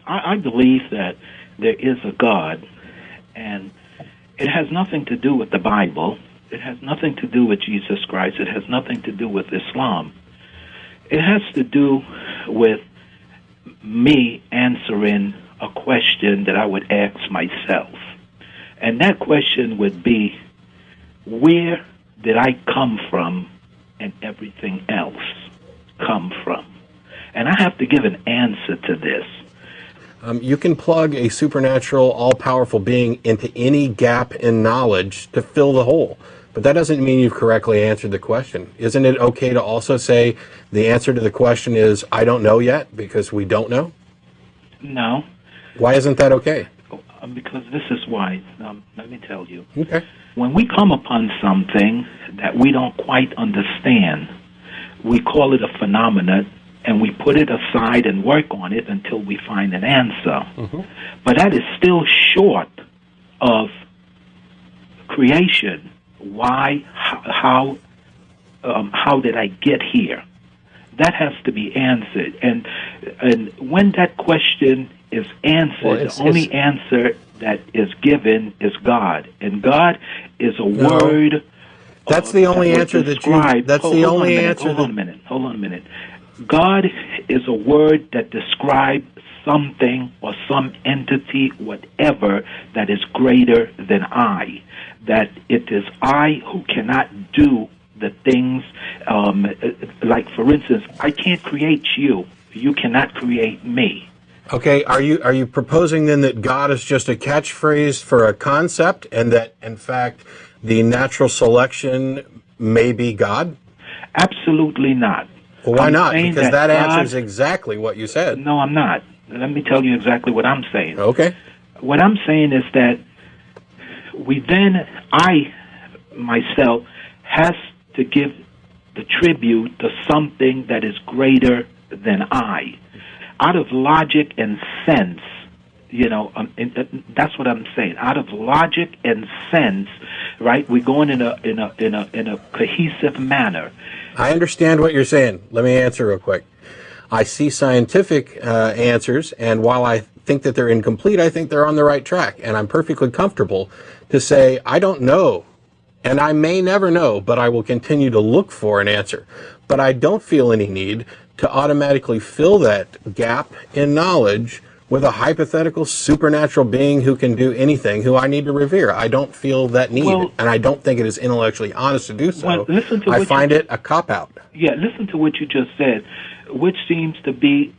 I believe that there is a God, and it has nothing to do with the Bible. It has nothing to do with Jesus Christ. It has nothing to do with Islam. It has to do with me answering a question that I would ask myself. And that question would be, where did I come from and everything else come from? And I have to give an answer to this. You can plug a supernatural, all-powerful being into any gap in knowledge to fill the hole. But that doesn't mean you've correctly answered the question. Isn't it okay to also say the answer to the question is, I don't know yet, because we don't know? No. Why isn't that okay? Because this is why. Let me tell you. Okay. When we come upon something that we don't quite understand, we call it a phenomenon, and we put it aside and work on it until we find an answer. Mm-hmm. But that is still short of creation. Why? How did I get here? That has to be answered. And when that question is answered, the only answer that is given is God. And God is a word. That's the only answer that you. That's the only answer. Hold on a minute. God is a word that describes something or some entity, whatever, that is greater than I. That it is I who cannot do the things, like, for instance, I can't create you. You cannot create me. Okay, are you proposing then that God is just a catchphrase for a concept, and that, in fact, the natural selection may be God? Absolutely not. Well, why not? Because that answers exactly what you said. No, I'm not. Let me tell you exactly what I'm saying. Okay. What I'm saying is that I, myself, has to give the tribute to something that is greater than I. Out of logic and sense, that's what I'm saying. Out of logic and sense, right? We're going in a cohesive manner. I understand what you're saying. Let me answer real quick. I see scientific answers, and while I think that they're incomplete, I think they're on the right track, and I'm perfectly comfortable to say, I don't know, and I may never know, but I will continue to look for an answer. But I don't feel any need to automatically fill that gap in knowledge with a hypothetical supernatural being who can do anything, who I need to revere. I don't feel that need, and I don't think it is intellectually honest to do so. I find it a cop-out. Yeah, listen to what you just said, which seems to be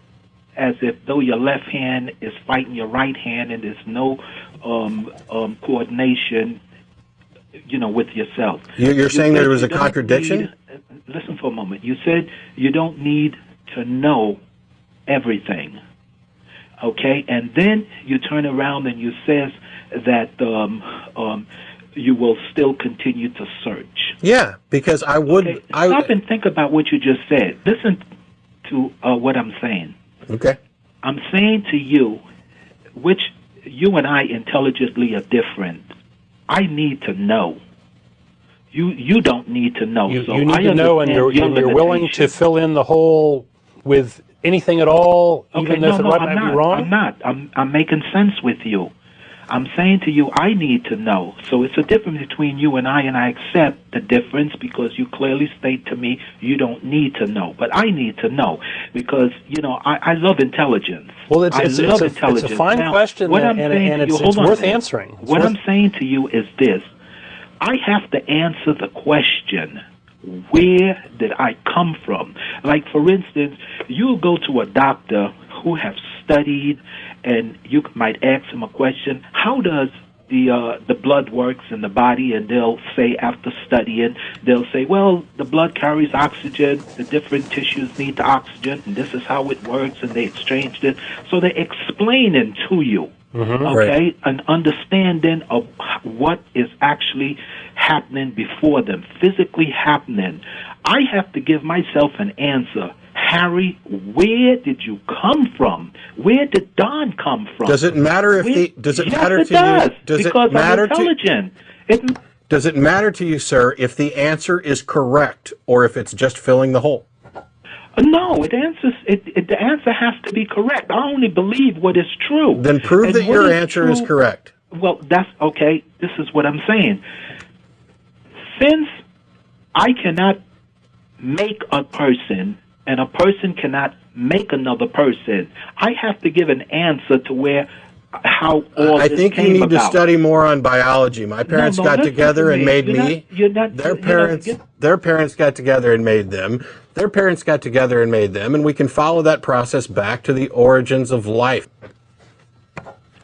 as if though your left hand is fighting your right hand, and there's no coordination, with yourself. You're saying there was a contradiction? Listen for a moment. You said you don't need to know everything. Okay, and then you turn around and you says that you will still continue to search. Yeah, because I would. Okay, stop and think about what you just said. Listen to what I'm saying. Okay. I'm saying to you, which you and I intelligently are different. I need to know. You don't need to know. You need to know, and you're willing to fill in the hole with anything at all, even if it might be wrong? I'm not. I'm making sense with you. I'm saying to you, I need to know. So it's a difference between you and I accept the difference because you clearly state to me you don't need to know. But I need to know because, I love intelligence. Well, it's a fine question, and it's worth answering. What I'm saying to you is this. I have to answer the question, where did I come from? Like, for instance, you go to a doctor who has studied, and you might ask him a question, how does the blood works in the body? And they'll say, after studying, they'll say, well, the blood carries oxygen, the different tissues need the oxygen, and this is how it works, and they exchanged it. So they're explaining to you. Mm-hmm, okay, right. An understanding of what is actually happening before them, physically happening. I have to give myself an answer. Harry, where did you come from? Where did Don come from? Does it matter does it matter to you? Does it matter I'm intelligent. Does it matter to you, sir, if the answer is correct or if it's just filling the hole? No, the answer has to be correct. I only believe what is true. Then prove And that what your answer is true- correct. Well, that's okay. This is what I'm saying. Since I cannot make a person and a person cannot make another person, I have to give an answer to how all I this think you came need to about. study more on biology. My parents no, got listen together to and me. made You're me. not- you're not- Their you know, parents, get- their parents got together and made them. Their parents got together and made them, and we can follow that process back to the origins of life.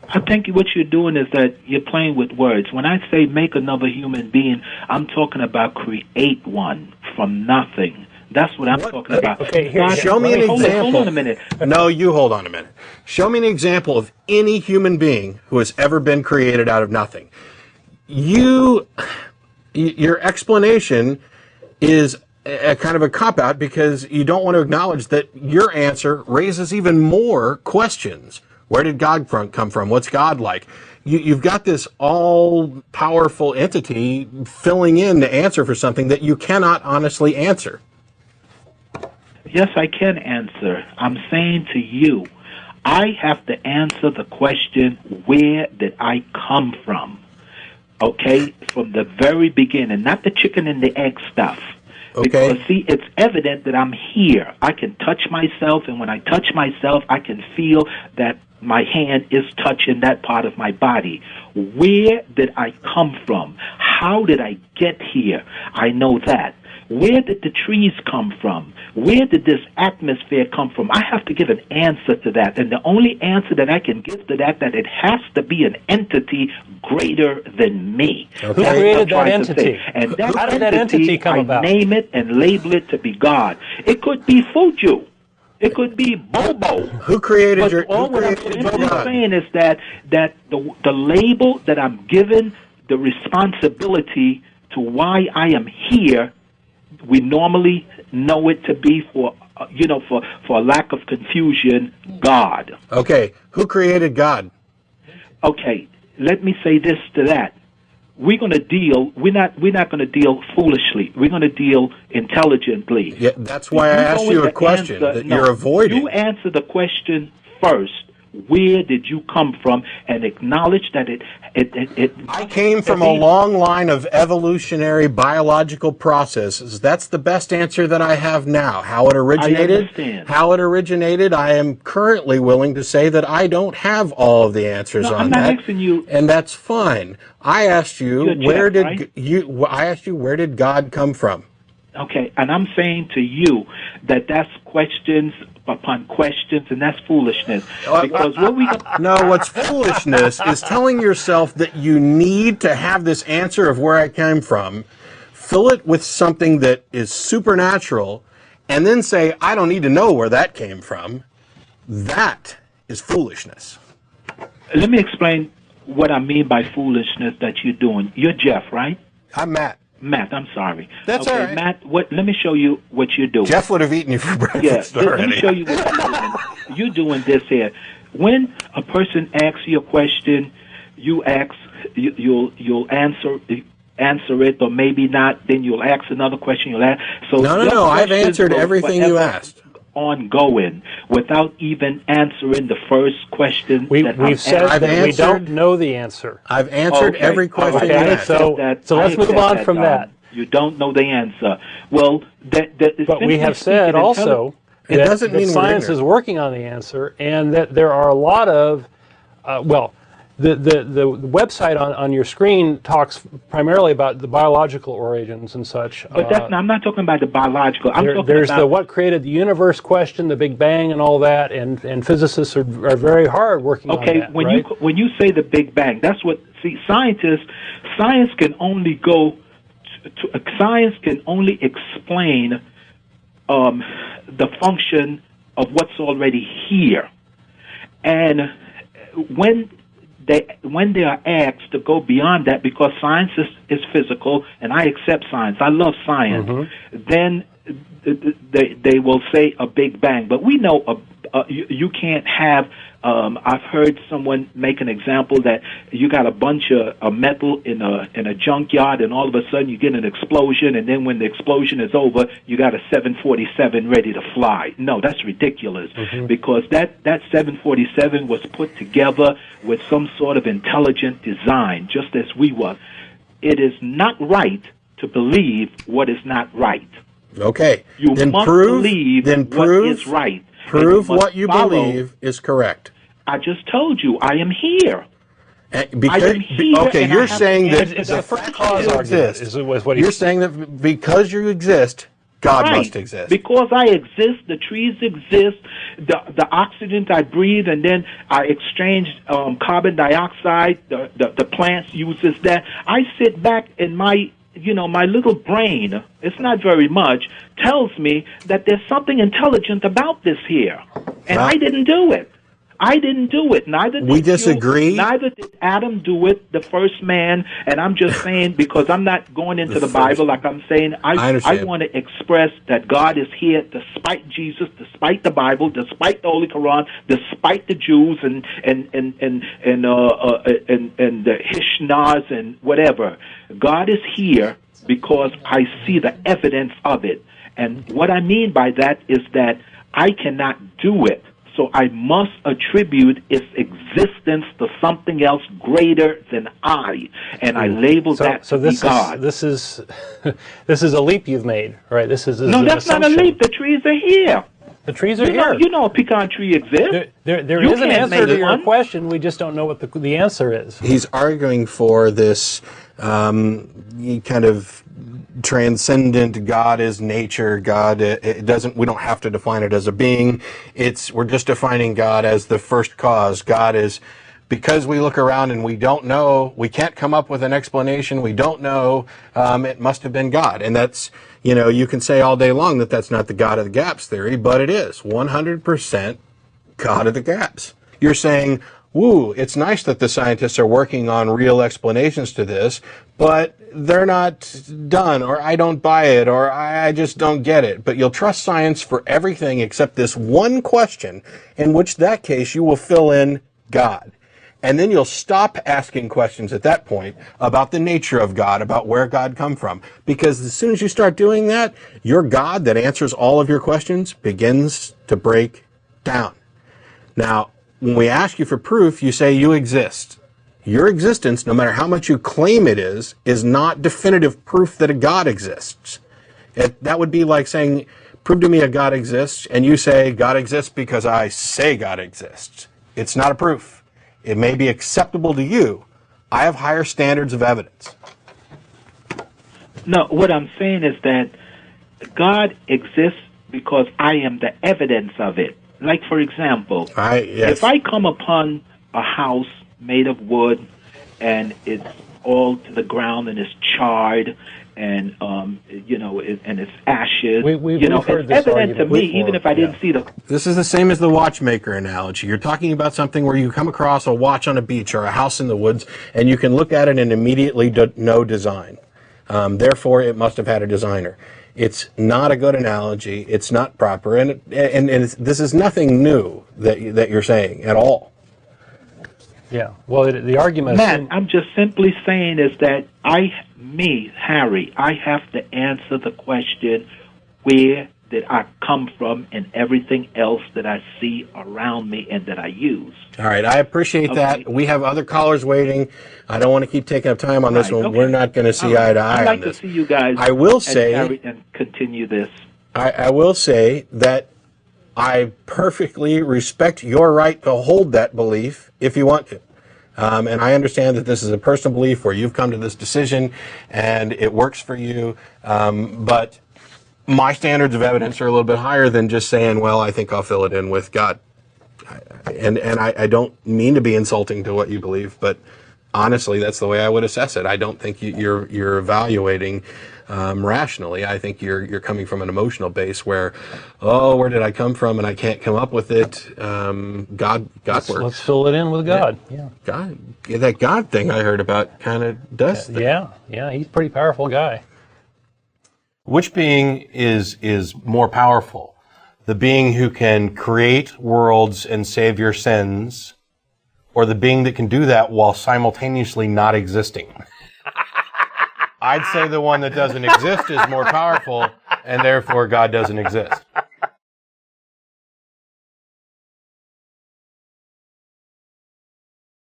I think what you're doing is that you're playing with words. When I say make another human being, I'm talking about create one from nothing. That's what I'm talking about. Okay, here, God, Show me an example. Hold on a minute. No, you hold on a minute. Show me an example of any human being who has ever been created out of nothing. Your explanation is a kind of a cop-out because you don't want to acknowledge that your answer raises even more questions. Where did God come from? What's God like? You've got this all-powerful entity filling in the answer for something that you cannot honestly answer. Yes, I can answer. I'm saying to you, I have to answer the question, where did I come from? Okay? From the very beginning, not the chicken and the egg stuff. Okay. Because, see, it's evident that I'm here. I can touch myself, and when I touch myself, I can feel that my hand is touching that part of my body. Where did I come from? How did I get here? I know that. Where did the trees come from? Where did this atmosphere come from? I have to give an answer to that. And the only answer that I can give to that it has to be an entity greater than me. Okay. Who That's what I'm created that trying to entity? say. And that How did that entity come I about? name it and label it to be God. It could be Fuju. It could be Bobo. Who created But your? all Who what I'm created your simply God? saying is that the label that I'm given, the responsibility to why I am here, we normally know it to be for lack of confusion, God. Okay, who created God? Okay, let me say this to that. We're going to deal. We're not going to deal foolishly. We're going to deal intelligently. Yeah, that's why I asked you a question that you're avoiding. You answer the question first. Where did you come from? And acknowledge that it I came from a long line of evolutionary biological processes. That's the best answer that I have now. How it originated, I am currently willing to say that I don't have all of the answers on I'm that. not asking you. And that's fine. I asked you You're Jeff, right? I asked you where did God come from? Okay, and I'm saying to you that that's questions upon questions, and that's foolishness. Because what we No, what's foolishness is telling yourself that you need to have this answer of where I came from, fill it with something that is supernatural, and then say, I don't need to know where that came from. That is foolishness. let me explain what I mean by foolishness that you're doing. You're Jeff, right? I'm Matt. Matt, I'm sorry. That's okay, all right. Matt, let me show you what you're doing. Jeff would have eaten you for Yeah, breakfast let already. me show you what you're doing. You're doing this here. When a person asks you a question, you'll answer it, or maybe not. Then you'll ask another question. You'll ask. So No. I've answered everything you asked. Ongoing, without even answering the first question. We've said that we don't know the answer. I've answered every question you Okay, asked. so let's move on from that. You don't know the answer. Well, but we have said also It doesn't that mean we're science ignorant. is working on the answer, and that there are a lot of, the website on your screen talks primarily about the biological origins and such. But I'm not talking about the biological. There's the what created the universe question, the Big Bang, and all that, and physicists are very hard working on that. Okay, when you say the Big Bang, that's what. See, science can only explain the function of what's already here, and when they are asked to go beyond that, because science is physical, and I accept science. I love science. Mm-hmm. Then they will say a Big Bang, but we know you can't have I've heard someone make an example that you got a bunch of metal in a junkyard, and all of a sudden you get an explosion, and then when the explosion is over, you got a 747 ready to fly. No, that's ridiculous, because that 747 was put together with some sort of intelligent design, just as we were. It is not right to believe what is not right. Okay. You must believe what is right. Prove what you believe is correct. I just told you, I am here. Okay, you're saying that it's a first cause argument. You're saying that because you exist, God must exist. Because I exist, the trees exist, the oxygen I breathe, and then I exchange carbon dioxide. The plants uses that. I sit back and my little brain, it's not very much, tells me that there's something intelligent about this here. And I didn't do it. I didn't do it. Neither did we disagree. You. Neither did Adam do it, the first man. And I'm just saying, because I'm not going into the Bible like I'm saying, I want to express that God is here despite Jesus, despite the Bible, despite the Holy Quran, despite the Jews and the Hishnahs and whatever. God is here because I see the evidence of it. And what I mean by that is that I cannot do it. So I must attribute its existence to something else greater than I, and I label that to be God. This is a leap you've made, right? This is no, that's not a leap. The trees are here. The trees are here. You know a pecan tree exists. There is an answer to your question. We just don't know what the answer is. He's arguing for this kind of transcendent God is nature. God, it doesn't. We don't have to define it as a being. We're just defining God as the first cause. God is, because we look around and we don't know. We can't come up with an explanation. We don't know. It must have been God, and that's. You can say all day long that that's not the God of the gaps theory, but it is 100% God of the gaps. You're saying, woo, it's nice that the scientists are working on real explanations to this, but they're not done, or I don't buy it, or I just don't get it. But you'll trust science for everything except this one question, in which that case you will fill in God. And then you'll stop asking questions at that point about the nature of God, about where God come from. Because as soon as you start doing that, your God that answers all of your questions begins to break down. Now, when we ask you for proof, you say you exist. Your existence, no matter how much you claim it is not definitive proof that a God exists. That would be like saying, prove to me a God exists, and you say God exists because I say God exists. It's not a proof. It may be acceptable to you. I have higher standards of evidence. No, what I'm saying is that God exists because I am the evidence of it. Like, for example, if I come upon a house made of wood and it's all to the ground and it's charred and and it's ashes, it's evident to me even if I didn't see the... This is the same as the watchmaker analogy. You're talking about something where you come across a watch on a beach or a house in the woods and you can look at it and immediately know design. Therefore, it must have had a designer. It's not a good analogy. It's not proper, and this is nothing new that you're saying at all. Yeah. Well, the argument. Matt, I'm just simply saying is that Harry, I have to answer the question: where did I come from, and everything else that I see around me and that I use. All right, I appreciate that. We have other callers waiting. I don't want to keep taking up time on this one. Okay. We're not going to see eye to eye on this. I'd like to see you guys. I will say and continue this. I will say that I perfectly respect your right to hold that belief if you want to. And I understand that this is a personal belief where you've come to this decision and it works for you. But my standards of evidence are a little bit higher than just saying, well, I think I'll fill it in with God. And I don't mean to be insulting to what you believe, but honestly, that's the way I would assess it. I don't think you're evaluating rationally. I think you're coming from an emotional base where, where did I come from, and I can't come up with it. God works. Let's fill it in with God. Yeah. God, that God thing I heard about kind of does that. Yeah, he's a pretty powerful guy. Which being is more powerful, the being who can create worlds and save your sins, or the being that can do that while simultaneously not existing? I'd say the one that doesn't exist is more powerful, and therefore God doesn't exist.